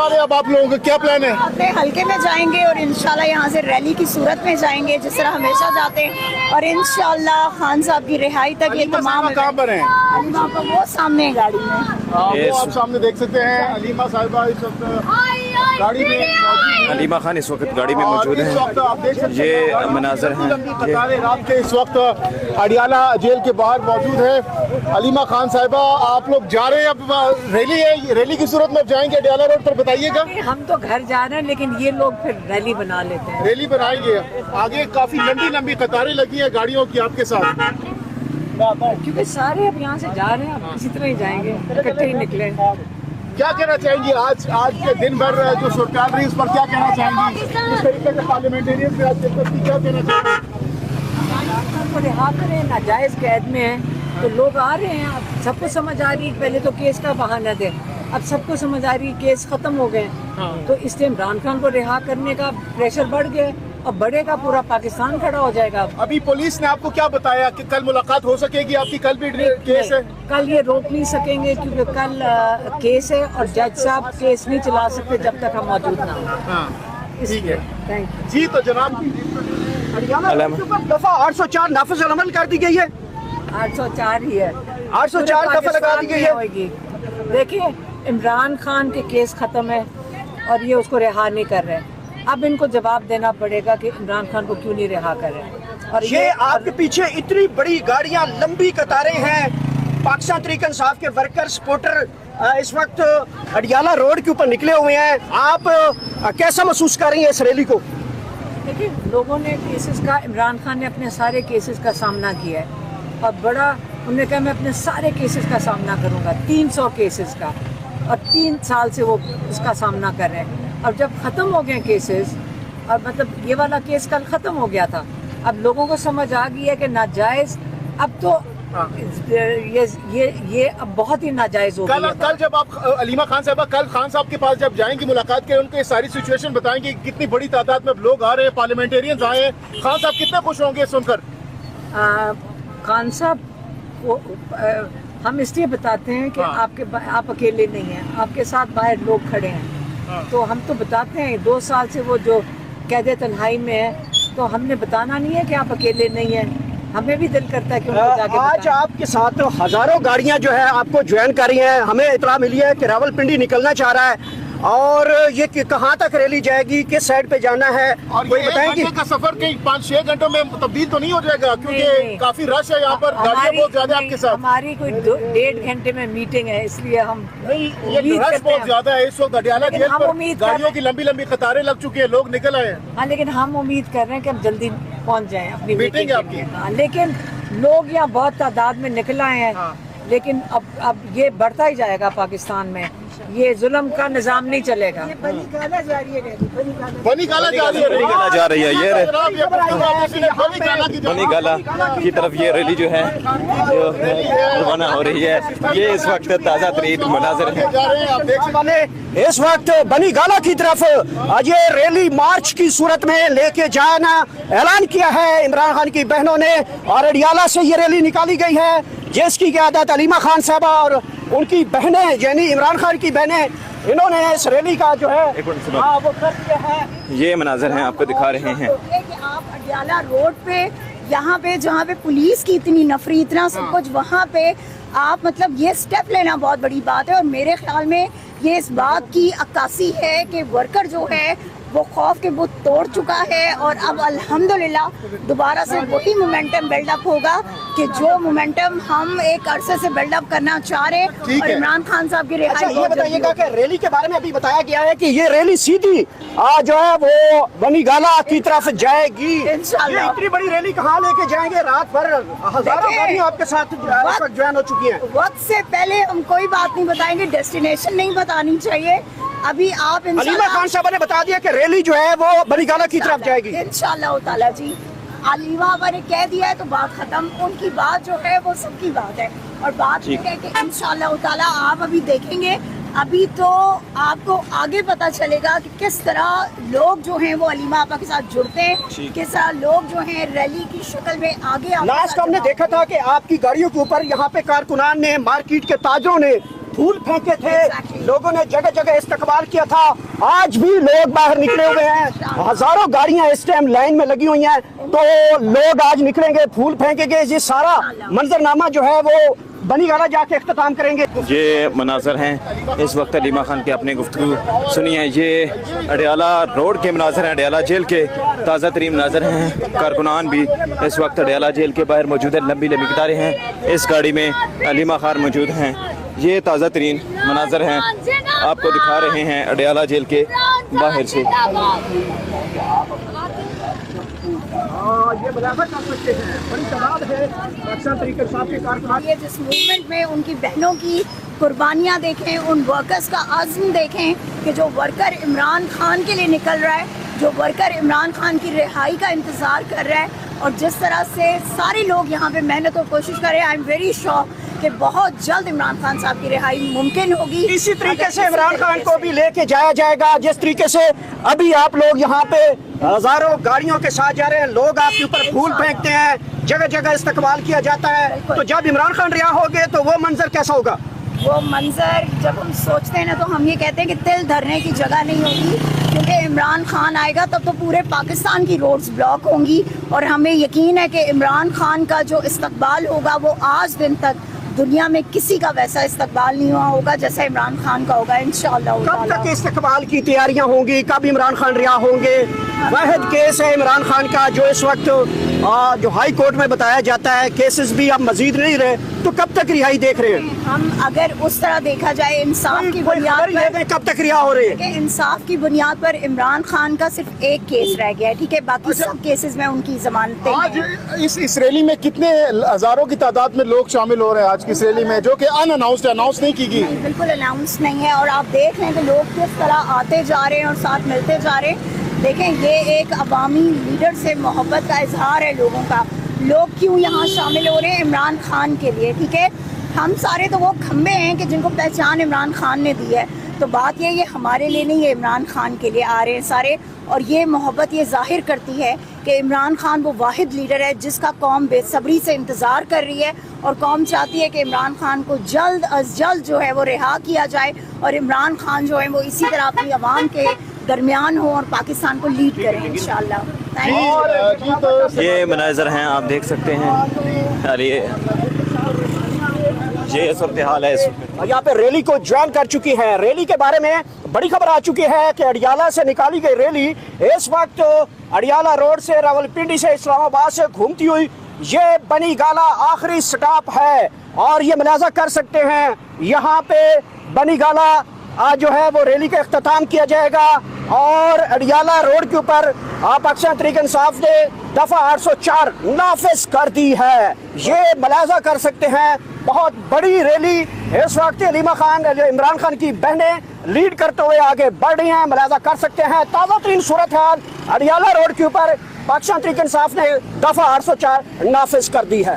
जा रहे हैं अब आप लोगों का क्या प्लान है? अपने हल्के में जाएंगे और इंशाल्लाह यहाँ से रैली की सूरत में जाएंगे जिस तरह हमेशा जाते हैं, और इंशाल्लाह खान साहब की रिहाई तक ये तमाम। कहाँ पर हैं? अलीमा का वो सामने है गाड़ी में, वो आप सामने देख सकते हैं अलीमा साहिबा इस वक्त गाड़ी में मौजूद हैं। अलीमा खान इस वक्त गाड़ी में मौजूद इस वक्त आप देख सकते हैं। ये हैं मनाजर हैं। लंबी कतारें रात के इस वक्त अडियाला जेल के बाहर मौजूद है। अलीमा खान साहिबा आप लोग जा रहे हैं, अब रैली है, रैली की सूरत में जाएंगे अडियाला रोड पर, बताइएगा। हम तो घर जा रहे हैं लेकिन ये लोग फिर रैली बना लेते हैं। रैली बनाएंगे, आगे काफी लंबी लंबी कतारें लगी हैं गाड़ियों की आपके साथ, क्योंकि सारे अब यहाँ से जा रहे हैं, अब इसी तरह ही जाएंगे, इकट्ठे ही निकले। क्या कहना चाहेंगी आज के दिन भर जो सरकार रही उस पर क्या कहना चाहेंगी? इस तरीके से पार्लियामेंटेरियन से आज क्या कहना चाहेंगी? को रिहा करें, नाजायज कैद में है तो लोग आ रहे हैं, अब सबको समझ आ रही है, पहले तो केस का बहाना थे, अब सबको समझ आ रही है केस खत्म हो गए, तो इसलिए इमरान खान को रिहा करने का प्रेशर बढ़ गया, अब बढ़ेगा, पूरा पाकिस्तान खड़ा हो जाएगा। अभी पुलिस ने आपको क्या बताया कि कल मुलाकात हो सकेगी आपकी? कल भी केस है? कल ये रोक नहीं सकेंगे क्योंकि कल केस है और जज साहब केस नहीं चला सकते जब तक हम मौजूद ना हो। हाँ, ठीक है, थैंक यू जी। तो जनाब दफा 804 नाफिज अमल कर दी गई है, 804 ही है, 804 दफा लगा दी गई है। देखिए इमरान खान के केस खत्म है और ये उसको रिहा नहीं कर रहे, अब इनको जवाब देना पड़ेगा कि इमरान खान को क्यों नहीं रिहा कर रहे। और ये आपके पीछे इतनी बड़ी गाड़ियां, लंबी कतारें हैं, पाकिस्तान तहरीक इंसाफ के वर्कर सपोर्टर इस वक्त अडियाला रोड के ऊपर निकले हुए हैं। आप कैसा महसूस कर रही हैं इस रैली को? देखिए लोगों ने केसेस का, इमरान खान ने अपने सारे केसेस का सामना किया है और बड़ा उन्होंने कहा मैं अपने सारे केसेस का सामना करूंगा, 300 केसेस का, और 3 साल से वो उसका सामना कर रहे हैं। अब जब ख़त्म हो गए केसेस, और मतलब ये वाला केस कल ख़त्म हो गया था, अब लोगों को समझ आ गई है कि नाजायज़ अब तो ये अब बहुत ही नाजायज़ हो गया। कल जब आप अलीमा खान साहबा कल खान साहब के पास जब जाएंगी, मुलाकात के उनको ये सारी सिचुएशन बताएंगे, कितनी बड़ी तादाद में लोग आ रहे हैं, पार्लियामेंटेरियंस आए हैं, खान साहब कितने खुश होंगे सुनकर? खान साहब को हम इसलिए बताते हैं कि आप अकेले नहीं हैं, आपके साथ बाहर लोग खड़े हैं, तो हम तो बताते हैं 2 साल से वो जो कैद तन्हाई में है, तो हमने बताना नहीं है कि आप अकेले नहीं हैं, हमें भी दिल करता है कि उनको जाके आज आपके साथ हजारों गाड़ियां जो है आपको ज्वाइन कर रही हैं। हमें इतला मिली है कि रावलपिंडी निकलना चाह रहा है, और ये कहाँ तक रैली जाएगी, किस साइड पे जाना है, और कोई ये बताएंगे? का सफर कहीं 5-6 घंटों में तब्दील तो नहीं हो जाएगा? क्योंकि काफी रश है यहाँ पर, गाड़ियाँ बहुत ज्यादा आपके साथ। हमारी कोई 1.5 घंटे में मीटिंग है, इसलिए हम ये रश बहुत ज्यादा है इस वक्त अडियाला जेल पर, गाड़ियों की लंबी लंबी कतारें लग चुकी है, लोग निकल आए हैं। हाँ, लेकिन हम उम्मीद कर रहे हैं कि हम जल्दी पहुँच जाएं अपनी मीटिंग है आपकी। हाँ, लेकिन लोग यहाँ बहुत तादाद में निकल आए हैं, लेकिन अब ये बढ़ता ही जाएगा पाकिस्तान में, ये जुल्म का निजाम नहीं चलेगा। बनी काला जा रही है, बनी काला जा रही है, ये बनी काला की तरफ ये रैली जो है रवाना हो रही है। ये इस वक्त ताज़ा तरीन मनाज़र है। इस वक्त बनी गाला की तरफ ये रैली मार्च की सूरत में लेके जाना ऐलान किया है इमरान खान की बहनों ने, और अडियाला से ये रैली निकाली गई है जिसकी क़यादत अलीमा खान साहबा और उनकी बहनें यानी इमरान खान की बहनें, इन्होंने इस रैली का जो है वो कर दिया है। ये मनाजर हैं आपको दिखा रहे हैं कि आप अडियाला रोड पे यहाँ पे जहाँ पे पुलिस की इतनी नफरी, इतना सब कुछ, वहाँ पे आप मतलब ये स्टेप लेना बहुत बड़ी बात है, और मेरे ख्याल में ये इस बात की अक्कासी है कि वर्कर जो है वो खौफ के बुत तोड़ चुका है, और अब अल्हम्दुलिल्लाह दोबारा से वही मोमेंटम बिल्डअप होगा कि जो मोमेंटम हम एक अरसे से बिल्डअप करना चाह रहे हैं, और इमरान खान साहब की रिहाई। अच्छा, ये बताइएगा कि रैली के बारे में अभी बताया गया है कि ये रैली सीधी जो है वो बनी गाला की तरफ जाएगी। इंशाल्लाह। ये इतनी बड़ी रैली कहाँ लेके जाएंगे? रात भर हजारों गाड़ियां आपके साथ ज्वाइन हो चुकी हैं। वक्त से पहले हम कोई बात नहीं बताएंगे, डेस्टिनेशन नहीं बतानी चाहिए। अभी आप अलीमा खान साहब ने बता दिया कि रैली जो है वो बनी गाला की तरफ जाएगी। इंशाल्लाह ताला जी, अलीमा ने कह दिया है तो बात खत्म, उनकी बात जो है वो सबकी बात है, और बात ये है कि इंशाल्लाह ताला आप अभी देखेंगे, अभी तो आपको आगे पता चलेगा कि किस तरह लोग जो हैं वो अलीमा आपा के साथ जुड़ते हैं, किस तरह लोग जो हैं रैली की शक्ल में आगे। लास्ट हमने देखा था कि आपकी गाड़ियों के ऊपर यहाँ पे कारकुनान ने, मार्केट के ताजरों ने پھول پھینکے تھے, لوگوں نے جگہ جگہ استقبال کیا تھا. آج بھی لوگ باہر نکلے ہوئے ہیں, ہزاروں گاڑیاں اس ٹائم لائن میں لگی ہوئی ہیں, تو لوگ آج نکلیں گے, پھول پھینکیں گے. یہ سارا منظرنامہ جو ہے وہ بنی گالہ جا کے اختتام کریں گے. یہ مناظر ہیں اس وقت علیمہ خان کے اپنے گفتگو سنی ہے. یہ اڈیالہ روڈ کے مناظر ہیں, اڈیالہ جیل کے تازہ ترین مناظر ہیں. کارکنان بھی اس وقت اڈیالہ جیل کے باہر موجود ہیں, لمبی لمبی قطاریں ہیں. اس گاڑی میں علیمہ خان موجود ہیں. یہ تازہ ترین مناظر ہیں, آپ کو دکھا رہے ہیں اڈیالہ جیل کے باہر سے. یہ ملاحظہ کر سکتے ہیں بڑی تعداد ہے پاکستان تحریک انصاف کے کارکنان. یہ جس موومنٹ میں ان کی بہنوں کی قربانیاں دیکھیں, ان ورکرز کا عزم دیکھیں کہ جو ورکر عمران خان کے لیے نکل رہا ہے, جو ورکر عمران خان کی رہائی کا انتظار کر رہا ہے, اور جس طرح سے سارے لوگ یہاں پہ محنت اور کوشش کر رہے ہیں. آئی ایم ویری شیور کہ بہت جلد عمران خان صاحب کی رہائی ممکن ہوگی. اسی طریقے سے عمران خان کو بھی لے کے جایا جائے گا. جس طریقے سے ابھی آپ لوگ یہاں پہ ہزاروں گاڑیوں کے ساتھ جا رہے ہیں, لوگ آپ کے اوپر پھول پھینکتے ہیں, جگہ جگہ استقبال کیا جاتا ہے, تو جب عمران خان رہا ہوگے تو وہ منظر کیسا ہوگا؟ وہ منظر جب ہم سوچتے ہیں نا تو ہم یہ کہتے ہیں کہ تل دھرنے کی جگہ نہیں ہوگی, کیونکہ عمران خان آئے گا تب تو پورے پاکستان کی روڈز بلاک ہوں گی. اور ہمیں یقین ہے کہ عمران خان کا جو استقبال ہوگا وہ آج دن تک دنیا میں کسی کا ویسا استقبال نہیں ہوا ہوگا جیسا عمران خان کا ہوگا انشاءاللہ. کب تک استقبال کی تیاریاں ہوں گی, کب عمران خان رہا ہوں گے؟ واحد کیس ہے عمران خان کا جو اس وقت جو ہائی کورٹ میں بتایا جاتا ہے, کیسز بھی اب مزید نہیں رہے, تو کب تک رہائی دیکھ رہے ہیں ہم؟ اگر اس طرح دیکھا جائے انصاف کی بنیاد پر, کب تک رہا ہو رہے ہیں؟ کہ انصاف کی بنیاد پر عمران خان کا صرف ایک کیس رہ گیا ہے, ٹھیک ہے, باقی سب کیسز میں ان کی ضمانتیں آج ہیں. اس ریلی میں کتنے ہزاروں کی تعداد میں لوگ شامل ہو رہے ہیں آج کی اس ریلی میں, جو کہ اناؤنس نہیں کی گئی؟ بالکل اناؤنس نہیں ہے, اور آپ دیکھ لیں کہ لوگ کس طرح آتے جا رہے ہیں اور ساتھ ملتے جا رہے ہیں. دیکھیں یہ ایک عوامی لیڈر سے محبت کا اظہار ہے لوگوں کا. لوگ کیوں یہاں شامل ہو رہے ہیں؟ عمران خان کے لیے, ٹھیک ہے. ہم سارے تو وہ کھمبے ہیں کہ جن کو پہچان عمران خان نے دی ہے, تو بات یہ ہمارے لیے نہیں, یہ عمران خان کے لیے آ رہے ہیں سارے. اور یہ محبت یہ ظاہر کرتی ہے کہ عمران خان وہ واحد لیڈر ہے جس کا قوم بے صبری سے انتظار کر رہی ہے, اور قوم چاہتی ہے کہ عمران خان کو جلد از جلد جو ہے وہ رہا کیا جائے, اور عمران خان جو ہے وہ اسی طرح اپنی عوام کے درمیان ہوں اور پاکستان کو لیڈ کریں انشاءاللہ. یہ مناظر ہیں, آپ دیکھ سکتے ہیں. یہ صورتحال ہے. یہاں پہ ریلی کو جوائن کر چکی ہے. ریلی کے بارے میں بڑی خبر آ چکی ہے کہ اڈیالہ سے نکالی گئی ریلی اس وقت اڈیالہ روڈ سے راولپنڈی سے اسلام آباد سے گھومتی ہوئی یہ بنی گالہ آخری سٹاپ ہے. اور یہ ملاحظہ کر سکتے ہیں یہاں پہ بنی گالہ آج جو ہے وہ ریلی کا اختتام کیا جائے گا, اور اڈیالہ روڈ کے اوپر پاکستان تحریک انصاف نے دفعہ 804 نافذ کر دی ہے. یہ ملاحظہ کر سکتے ہیں بہت بڑی ریلی اس وقت علیمہ خان, عمران خان کی بہنیں لیڈ کرتے ہوئے آگے بڑھ رہی ہیں. ملاحظہ کر سکتے ہیں تازہ ترین صورتحال اڈیالہ روڈ کے اوپر پاکستان تحریک انصاف نے دفعہ 804 نافذ کر دی ہے.